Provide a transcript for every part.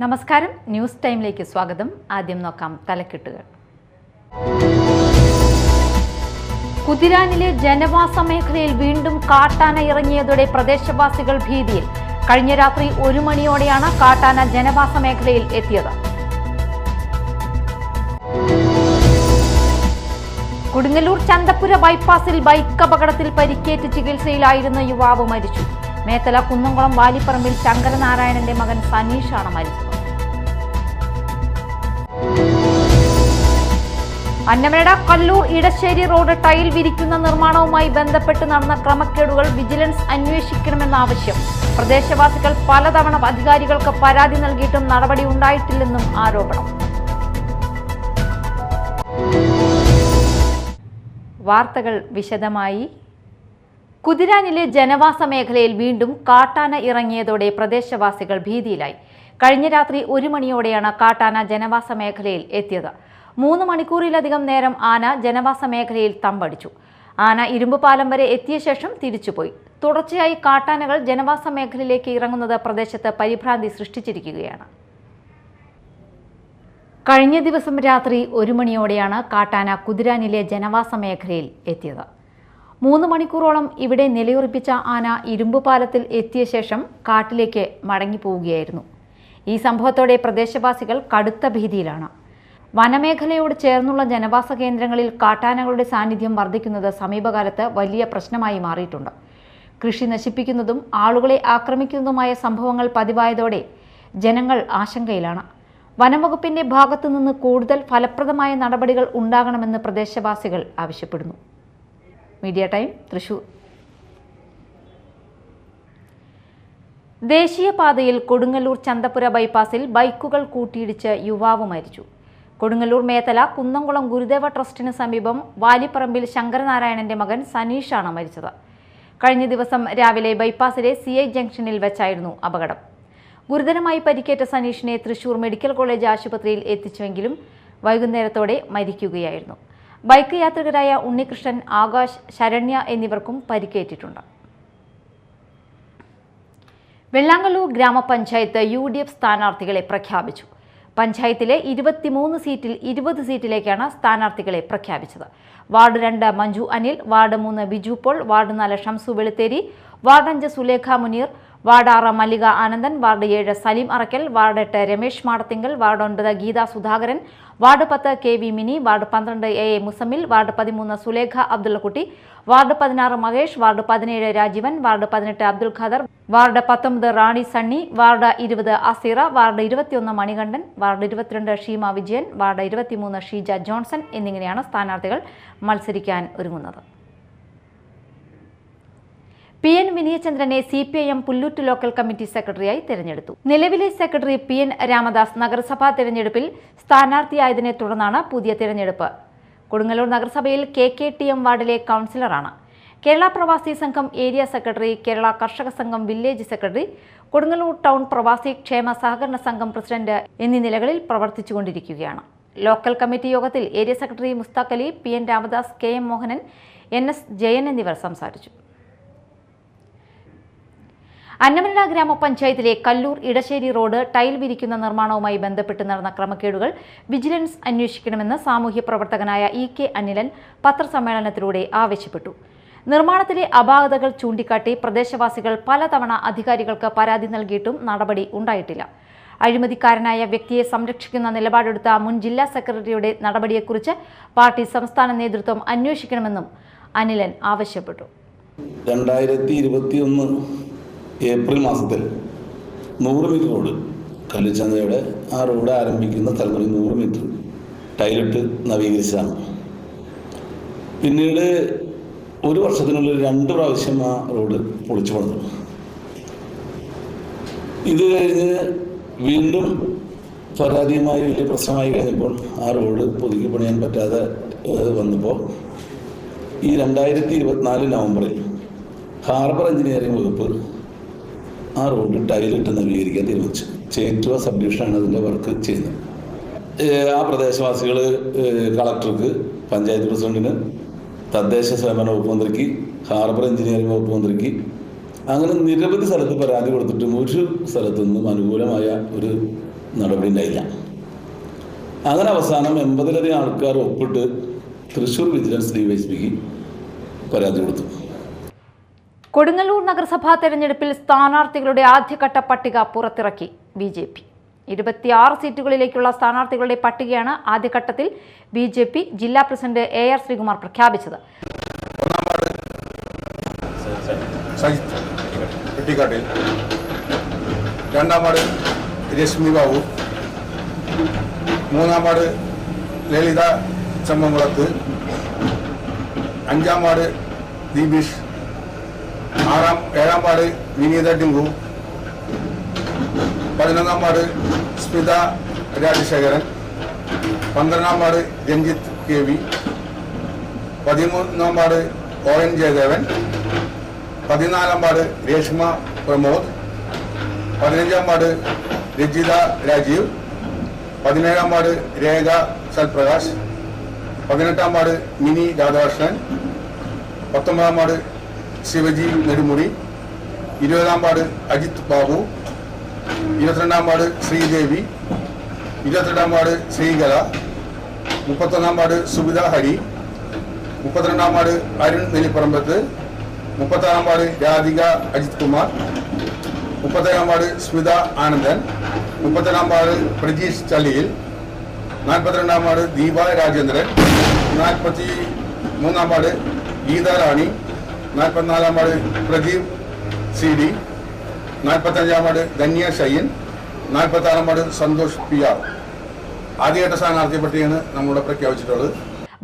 നമസ്കാരം, ന്യൂസ് ടൈമിലേക്ക് സ്വാഗതം. ആദ്യം നോക്കാം തലക്കെട്ടുകൾ. കുതിരാനിലെ ജനവാസ മേഖലയിൽ വീണ്ടും കാട്ടാന ഇറങ്ങിയതോടെ പ്രദേശവാസികൾ ഭീതിയിൽ. കഴിഞ്ഞ രാത്രി 1 മണിയോടെയാണ് കാട്ടാന ജനവാസ മേഖലയിൽ എത്തിയത്. കൊടുങ്ങല്ലൂർ ചന്തപ്പുര ബൈപ്പാസിൽ ബൈക്ക് അപകടത്തിൽ പരിക്കേറ്റ് ചികിത്സയിലായിരുന്ന യുവാവ് മരിച്ചു. മേത്തല കുന്നംകുളം വാലിപ്പറമ്പിൽ ശങ്കരനാരായണന്റെ മകൻ സനീഷാണ് മരിച്ചത്. അന്നമനട കല്ലൂർ ഇടശ്ശേരി റോഡ് ടൈൽ വിരിക്കുന്ന നിർമ്മാണവുമായി ബന്ധപ്പെട്ട് നടന്ന ക്രമക്കേടുകൾ വിജിലൻസ് അന്വേഷിക്കണമെന്ന ആവശ്യം. പ്രദേശവാസികൾ പലതവണ അധികാരികൾക്ക് പരാതി നൽകിയിട്ടും നടപടി ഉണ്ടായിട്ടില്ലെന്നും ആരോപണം. വാർത്തകൾ വിശദമായി. കുതിരാനിലെ ജനവാസ മേഖലയിൽ വീണ്ടും കാട്ടാന ഇറങ്ങിയതോടെ പ്രദേശവാസികൾ ഭീതിയിലായി. കഴിഞ്ഞ രാത്രി 1 മണിയോടെയാണ് കാട്ടാന ജനവാസ മേഖലയിൽ എത്തിയത്. 3 മണിക്കൂറിലധികം നേരം ആന ജനവാസ മേഖലയിൽ തമ്പടിച്ചു. ആന ഇരുമ്പുപാലം വരെ എത്തിയ ശേഷം തിരിച്ചുപോയി. തുടർച്ചയായി കാട്ടാനകൾ ജനവാസ മേഖലയിലേക്ക് ഇറങ്ങുന്നത് പ്രദേശത്ത് പരിഭ്രാന്തി സൃഷ്ടിച്ചിരിക്കുകയാണ്. കഴിഞ്ഞ ദിവസം രാത്രി 1 മണിയോടെയാണ് കാട്ടാന കുതിരാനിലെ ജനവാസ മേഖലയിൽ എത്തിയത്. 3 മണിക്കൂറോളം ഇവിടെ നിലയുറപ്പിച്ച ആന ഇരുമ്പുപാലത്തിൽ എത്തിയ ശേഷം കാട്ടിലേക്ക് മടങ്ങിപ്പോവുകയായിരുന്നു. ഈ സംഭവത്തോടെ പ്രദേശവാസികൾ കടുത്ത ഭീതിയിലാണ്. വനമേഖലയോട് ചേർന്നുള്ള ജനവാസ കേന്ദ്രങ്ങളിൽ കാട്ടാനകളുടെ സാന്നിധ്യം വർദ്ധിക്കുന്നത് സമീപകാലത്ത് വലിയ പ്രശ്നമായി മാറിയിട്ടുണ്ട്. കൃഷി നശിപ്പിക്കുന്നതും ആളുകളെ ആക്രമിക്കുന്നതുമായ സംഭവങ്ങൾ പതിവായതോടെ ജനങ്ങൾ ആശങ്കയിലാണ്. വനംവകുപ്പിന്റെ ഭാഗത്തു നിന്ന് കൂടുതൽ ഫലപ്രദമായ നടപടികൾ ഉണ്ടാകണമെന്ന് പ്രദേശവാസികൾ ആവശ്യപ്പെടുന്നു. Media time, Thrissur. ദേശീയപാതയിൽ കൊടുങ്ങല്ലൂർ ചന്തപ്പുര ബൈപ്പാസിൽ ബൈക്കുകൾ കൂട്ടിയിടിച്ച് യുവാവ് മരിച്ചു. കൊടുങ്ങല്ലൂർ മേത്തല കുന്നംകുളം ഗുരുദേവ ട്രസ്റ്റിന് സമീപം വാലിപ്പറമ്പിൽ ശങ്കരനാരായണന്റെ മകൻ സനീഷാണ് മരിച്ചത്. കഴിഞ്ഞ ദിവസം രാവിലെ ബൈപ്പാസിലെ CI ജംഗ്ഷനിൽ വെച്ചായിരുന്നു അപകടം. ഗുരുതരമായി പരിക്കേറ്റ സനീഷിനെ തൃശൂർ മെഡിക്കൽ കോളേജ് ആശുപത്രിയിൽ എത്തിച്ചുവെങ്കിലും വൈകുന്നേരത്തോടെ മരിക്കുകയായിരുന്നു. ബൈക്ക് യാത്രികരായ ഉണ്ണികൃഷ്ണൻ, ആകാശ്, ശരണ്യ എന്നിവർക്കും പരിക്കേറ്റിട്ടുണ്ട്. വെള്ളാങ്കല്ലൂർ ഗ്രാമപഞ്ചായത്ത് UDF സ്ഥാനാർത്ഥികളെ പ്രഖ്യാപിച്ചു. പഞ്ചായത്തിലെ 23 സീറ്റിൽ 20 സീറ്റിലേക്കാണ് സ്ഥാനാർത്ഥികളെ പ്രഖ്യാപിച്ചത്. Ward 2 Manju Anil, ward 3 Biju Paul, ward 4 Shamsu Veluthery, ward 5 Sulekha Munir, ward 6 Mallika Anandan, ward 7 Saleem Arakkal, ward 8 Ramesh Madathinkal, ward 9 Geetha Sudhakaran, ward 10 KV Mini, ward 12 AA Musammil, ward 13 Sulekha Abdullakutty, ward 16 Mahesh, ward 17 Rajeevan, ward 18 Abdul Khader, ward 19 Rani Sunny, ward 20 Aseera, ward 21 Manikandan, ward 22 Sheema Vijayan, ward 23 Sheeja Johnson എന്നിങ്ങനെയാണ് സ്ഥാനാർത്ഥികൾ മത്സരിക്കാൻ ഒരുങ്ങുന്നത്. PN വിനയചന്ദ്രനെ CPIM Pullut local committee സെക്രട്ടറിയായി തിരഞ്ഞെടുത്തു. നിലവിലെ സെക്രട്ടറി PN രാമദാസ് നഗരസഭാ തിരഞ്ഞെടുപ്പിൽ സ്ഥാനാർത്ഥിയായതിനെ തുടർന്നാണ് പുതിയ തിരഞ്ഞെടുപ്പ്. കൊടുങ്ങല്ലൂർ നഗരസഭയിൽ KKTM വാർഡിലെ കൗൺസിലറാണ്. കേരള പ്രവാസി സംഘം ഏരിയ സെക്രട്ടറി, കേരള കർഷക സംഘം വില്ലേജ് സെക്രട്ടറി, കൊടുങ്ങല്ലൂർ ടൗൺ പ്രവാസി ക്ഷേമ സഹകരണ സംഘം പ്രസിഡന്റ് എന്നീ നിലകളിൽ പ്രവർത്തിച്ചുകൊണ്ടിരിക്കുകയാണ്. ലോക്കൽ കമ്മിറ്റി യോഗത്തിൽ area secretary Mushtaq Ali, PN Ramadas, KM Mohanan, NS Jayan എന്നിവർ സംസാരിച്ചു. അന്നമനട ഗ്രാമപഞ്ചായത്തിലെ കല്ലൂർ ഇടശ്ശേരി റോഡ് ടൈൽ വിരിക്കുന്ന നിർമ്മാണവുമായി ബന്ധപ്പെട്ട് നടന്ന ക്രമക്കേടുകൾ വിജിലൻസ് അന്വേഷിക്കണമെന്ന് സാമൂഹ്യ പ്രവർത്തകനായ EK അനിലൻ പത്രസമ്മേളനത്തിലൂടെ ആവശ്യപ്പെട്ടു. നിർമ്മാണത്തിലെ അപാകതകൾ ചൂണ്ടിക്കാട്ടി പ്രദേശവാസികൾ പലതവണ അധികാരികൾക്ക് പരാതി നൽകിയിട്ടും നടപടി ഉണ്ടായിട്ടില്ല. അഴിമതിക്കാരനായ വ്യക്തിയെ സംരക്ഷിക്കുന്ന നിലപാടെടുത്ത മുൻ ജില്ലാ സെക്രട്ടറിയുടെ നടപടിയെക്കുറിച്ച് പാർട്ടി സംസ്ഥാന നേതൃത്വം അന്വേഷിക്കണമെന്നും അനിലൻ ആവശ്യപ്പെട്ടു. 2021 ഏപ്രിൽ മാസത്തിൽ 100 മീറ്റർ റോഡ് കല്ലുചന്തയുടെ ആ റോഡ് ആരംഭിക്കുന്ന സ്ഥലങ്ങളിൽ 100 മീറ്റർ ടൈലിട്ട് നവീകരിച്ചതാണ്. പിന്നീട് 1 വർഷത്തിനുള്ളിൽ 2 പ്രാവശ്യം ആ റോഡ് പൊളിച്ചു പണിതു. ഇത് കഴിഞ്ഞ് വീണ്ടും പരാതിയുമായി വലിയ പ്രശ്നമായി കഴിഞ്ഞപ്പോൾ ആ റോഡ് പുതുക്കി പണിയാൻ പറ്റാതെ വന്നപ്പോൾ ഈ 2024 നവംബറിൽ ഹാർബർ എഞ്ചിനീയറിംഗ് വകുപ്പ് ആ റോഡ് ടൈലിട്ട് നവീകരിക്കാൻ തീരുമാനിച്ചു. ചേറ്റുവ സബ് ഡിവിഷനാണ് അതിൻ്റെ വർക്ക് ചെയ്യുന്നത്. ആ പ്രദേശവാസികൾ കളക്ടർക്ക്, പഞ്ചായത്ത് പ്രസിഡന്റിന്, തദ്ദേശ സ്വയംഭരണ വകുപ്പ് മന്ത്രിക്ക്, ഹാർബർ എഞ്ചിനീയറിംഗ് വകുപ്പ് മന്ത്രിക്ക് അങ്ങനെ നിരവധി സ്ഥലത്ത് പരാതി കൊടുത്തിട്ടും ഒരു സ്ഥലത്തുനിന്നും അനുകൂലമായ ഒരു നടപടി ഉണ്ടായില്ല. അങ്ങനെ അവസാനം 80-ലധികം ആൾക്കാർ ഒപ്പിട്ട് തൃശ്ശൂർ വിജിലൻസ് DYSPക്ക് പരാതി കൊടുത്തു. കൊടുങ്ങല്ലൂർ നഗരസഭാ തെരഞ്ഞെടുപ്പിൽ സ്ഥാനാർത്ഥികളുടെ ആദ്യഘട്ട പട്ടിക പുറത്തിറക്കി BJP. 26 സീറ്റുകളിലേക്കുള്ള സ്ഥാനാർത്ഥികളുടെ പട്ടികയാണ് ആദ്യഘട്ടത്തിൽ BJP ജില്ലാ പ്രസിഡന്റ് AR ശ്രീകുമാർ പ്രഖ്യാപിച്ചത്. രണ്ടാം വാർഡ് രശ്മി ബാബു, മൂന്നാം വാർഡ് ലളിത ചമ്മംകുളത്ത്, അഞ്ചാം വാർഡ് ദീപീഷ്, ഏഴാം വാർഡ് വിനീത ടിങ്കു, 11-ാം വാർഡ് സ്മിത രാജശേഖരൻ, 12-ാം വാർഡ് രഞ്ജിത്ത് KV, 13-ാം വാർഡ് ON ജയദേവൻ, 14-ാം വാർഡ് രേഷ്മ പ്രമോദ്, 15-ാം വാർഡ് രജിത രാജീവ്, 17-ാം വാർഡ് രേഖ സൽപ്രകാശ്, 18-ാം വാർഡ് മിനി രാധാകൃഷ്ണൻ, 19-ാം വാർഡ് ശിവജി നെടുമുടി, 20-ാം വാർഡ് അജിത് ബാബു, 22-ാം വാർഡ് ശ്രീദേവി, 22-ാം വാർഡ് ശ്രീകല, 31-ാം വാർഡ് സുബിത ഹരി, 32-ാം വാർഡ് അരുൺ നെല്ലിപ്പറമ്പത്ത്, 36-ാം വാർഡ് രാധിക അജിത് കുമാർ, 37-ാം വാർഡ് സ്മിത ആനന്ദൻ, 37-ാം വാർഡ് പ്രജീഷ് ചളിയിൽ, 42-ാം വാർഡ് ദീപ രാജേന്ദ്രൻ, 43-ാം വാർഡ് ഗീത റാണി, 44-ാം വാർഡ് പ്രദീപ് CD, 45-ാം വാർഡ് ധന്യ ഷൈൻ, 46-ാം വാർഡ് സന്തോഷ് PR. ആദ്യഘട്ട സ്ഥാനാർത്ഥി പട്ടികയാണ് നമ്മളിവിടെ പ്രഖ്യാപിച്ചിട്ടുള്ളത്.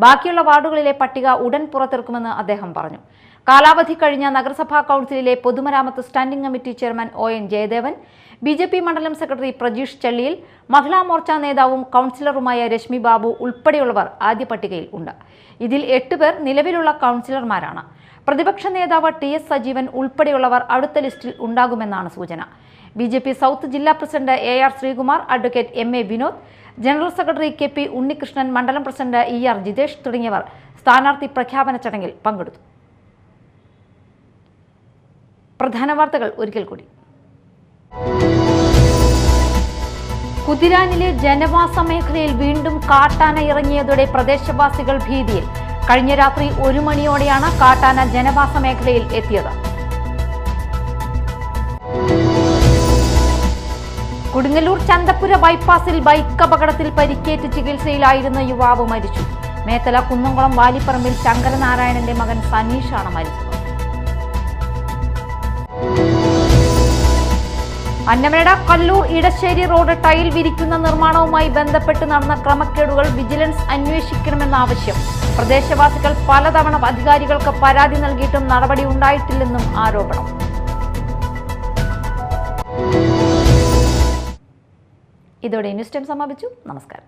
ബാക്കിയുള്ള വാർഡുകളിലെ പട്ടിക ഉടൻ പുറത്തിറക്കുമെന്ന് അദ്ദേഹം പറഞ്ഞു. കാലാവധി കഴിഞ്ഞ നഗരസഭാ കൗൺസിലിലെ പൊതുമരാമത്ത് standing committee chairman ON Jayadevan, BJP മണ്ഡലം സെക്രട്ടറി പ്രജീഷ് ചള്ളിയിൽ, മഹിളാ മോർച്ച നേതാവും കൗൺസിലറുമായ രശ്മി ബാബു ഉൾപ്പെടെയുള്ളവർ ആദ്യ പട്ടികയിൽ ഉണ്ട്. ഇതിൽ 8 പേർ നിലവിലുള്ള കൗൺസിലർമാരാണ്. പ്രതിപക്ഷ നേതാവ് TS സജീവൻ ഉൾപ്പെടെയുള്ളവർ അടുത്ത ലിസ്റ്റിൽ ഉണ്ടാകുമെന്നാണ് സൂചന. BJP സൗത്ത് ജില്ലാ president AR Sreekumar, advocate MA Vinod, general secretary KP Unnikrishnan, മണ്ഡലം പ്രസിഡന്റ് ER ജിതേഷ് തുടങ്ങിയവർ സ്ഥാനാർത്ഥി പ്രഖ്യാപന ചടങ്ങിൽ പങ്കെടുത്തു. പ്രധാന വാർത്തകൾ ഒരിക്കൽ കൂടി. കുതിരാനിലെ ജനവാസ മേഖലയിൽ വീണ്ടും കാട്ടാന ഇറങ്ങിയതോടെ പ്രദേശവാസികൾ ഭീതിയിൽ. കഴിഞ്ഞ രാത്രി 1 മണിയോടെയാണ് കാട്ടാന ജനവാസ മേഖലയിൽ എത്തിയത്. കൊടുങ്ങല്ലൂർ ചന്തപ്പുര ബൈപ്പാസിൽ ബൈക്ക് അപകടത്തിൽ പരിക്കേറ്റ് ചികിത്സയിലായിരുന്ന യുവാവ് മരിച്ചു. മേത്തല കുന്നംകുളം വാലിപ്പറമ്പിൽ ശങ്കരനാരായണന്റെ മകൻ സനീഷാണ് മരിച്ചത്. അന്നമനട കല്ലൂർ ഇടശ്ശേരി റോഡ് ടൈൽ വിരിക്കുന്ന നിർമ്മാണവുമായി ബന്ധപ്പെട്ട് നടന്ന ക്രമക്കേടുകൾ വിജിലൻസ് അന്വേഷിക്കണമെന്ന ആവശ്യം. പ്രദേശവാസികൾ പലതവണ അധികാരികൾക്ക് പരാതി നൽകിയിട്ടും നടപടി ഉണ്ടായിട്ടില്ലെന്നും ആരോപണം. ഇതോടെ ന്യൂസ് ടൈം സമാപിച്ചു. നമസ്കാരം.